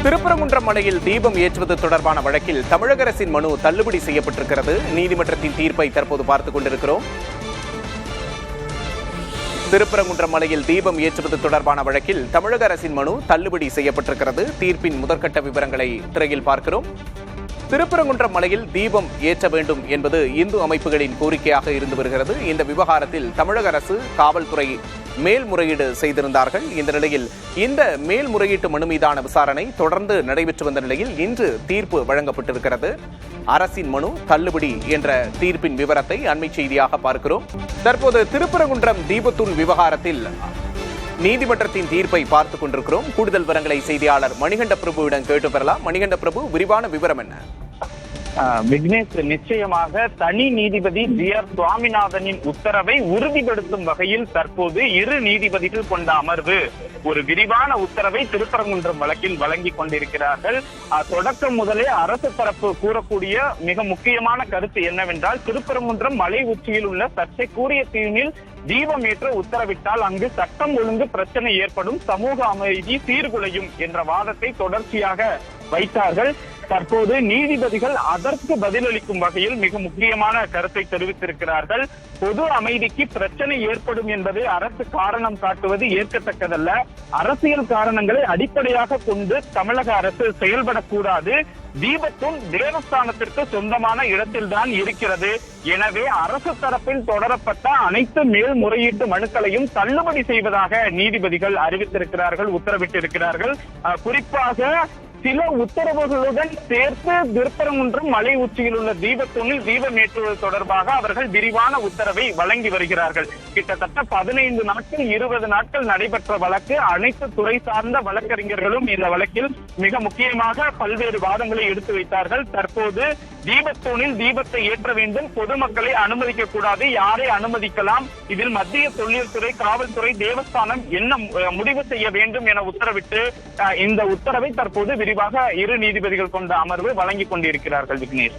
திருப்பரங்குன்றம் மலையில் தீபம் ஏற்றுவது தொடர்பான வழக்கில் தமிழக அரசின் மனு தள்ளுபடி செய்யப்பட்டிருக்கிறது. நீதிமன்றத்தின் தீர்ப்பை தற்போது பார்த்துக் கொண்டிருக்கிறோம். திருப்பரங்குன்றம் மலையில் தீபம் ஏற்றுவது தொடர்பான வழக்கில் தமிழக அரசின் மனு தள்ளுபடி செய்யப்பட்டிருக்கிறது. தீர்ப்பின் முதற்கட்ட விவரங்களை திரையில் பார்க்கிறோம். திருப்பரங்குன்றம் மலையில் தீபம் ஏற்ற வேண்டும் என்பது இந்து அமைப்புகளின் கோரிக்கையாக இருந்து வருகிறது. இந்த விவகாரத்தில் தமிழக அரசு, காவல்துறை மேல்முறையீடு செய்திருந்தார்கள். இந்த நிலையில் இந்த மேல்முறையீட்டு மனு மீதான விசாரணை தொடர்ந்து நடைபெற்று வந்த நிலையில் இன்று தீர்ப்பு வழங்கப்பட்டிருக்கிறது. அரசின் மனு தள்ளுபடி என்ற தீர்ப்பின் விவரத்தை அண்மை செய்தியாக பார்க்கிறோம். தற்போது திருப்பரங்குன்றம் தீபத்தூண் விவகாரத்தில் நீதிமன்றத்தின் தீர்ப்பை பார்த்துக் கொண்டிருக்கிறோம். கூடுதல் விவரங்களை செய்தியாளர் மணிகண்ட பிரபுவிடம் கேட்டு பெறலாம். மணிகண்ட பிரபு, விரிவான விவரம் என்ன? விக்னேஷ், நிச்சயமாக தனி நீதிபதி ஜி.ஆர். சுவாமிநாதனின் உத்தரவை உறுதிப்படுத்தும் வகையில் தற்போது இரு நீதிபதிகள் கொண்ட அமர்வு ஒரு விரிவான உத்தரவை திருப்பரங்குன்றம் வழக்கில் வழங்கி கொண்டிருக்கிறார்கள். தொடக்கம் முதலே அரசு தரப்பு கூறக்கூடிய மிக முக்கியமான கருத்து என்னவென்றால், திருப்பரங்குன்றம் மலை உச்சியில் உள்ள சர்ச்சைக்குரிய தீவில் தீபம் ஏற்ற உத்தரவிட்டால் அங்கு சட்டம் ஒழுங்கு பிரச்சனை ஏற்படும், சமூக அமைதி சீர்குலையும் என்ற வாதத்தை தொடர்ச்சியாக வைத்தார்கள். தற்போது நீதிபதிகள் அதற்கு பதிலளிக்கும் வகையில் மிக முக்கியமான கருத்தை தெரிவித்திருக்கிறார்கள். பொது அமைதிக்கு பிரச்சனை ஏற்படும் என்பதை அரசு காரணம் காட்டுவது ஏற்கத்தக்கதல்ல. அரசியல் காரணங்களை அடிப்படையாக கொண்டு தமிழக அரசு செயல்படக்கூடாது. தீபத்தூண் தேவஸ்தானத்திற்கு சொந்தமான இடத்தில்தான் இருக்கிறது. எனவே அரசு தரப்பில் தொடரப்பட்ட அனைத்து மேல்முறையீட்டு மனுக்களையும் தள்ளுபடி செய்வதாக நீதிபதிகள் அறிவித்திருக்கிறார்கள், உத்தரவிட்டிருக்கிறார்கள். குறிப்பாக சில உத்தரவுகளுடன் சேர்த்து திருப்பரங்குன்றம் மலை உச்சியில் உள்ள தீபத்தூணில் தீபம் ஏற்றுவது தொடர்பாக அவர்கள் விரிவான உத்தரவை வழங்கி வருகிறார்கள். கிட்டத்தட்ட 15 நாட்கள் 20 நாட்கள் நடைபெற்ற வழக்கு. அனைத்து துறை சார்ந்த வழக்கறிஞர்களும் இந்த வழக்கில் மிக முக்கியமாக பல்வேறு வாதங்களை எடுத்து வைத்தார்கள். தற்போது தீபத்தூணில் தீபத்தை ஏற்ற வேண்டும், பொதுமக்களை அனுமதிக்க கூடாது, யாரை அனுமதிக்கலாம், இதில் மத்திய தொழில்துறை, காவல்துறை, தேவஸ்தானம் என்ன முடிவு செய்ய வேண்டும் என உத்தரவிட்டு இந்த உத்தரவை தற்போது விரிவாக இரு நீதிபதிகள் கொண்ட அமர்வு வழங்கிக் கொண்டிருக்கிறார்கள். விக்னேஷ்.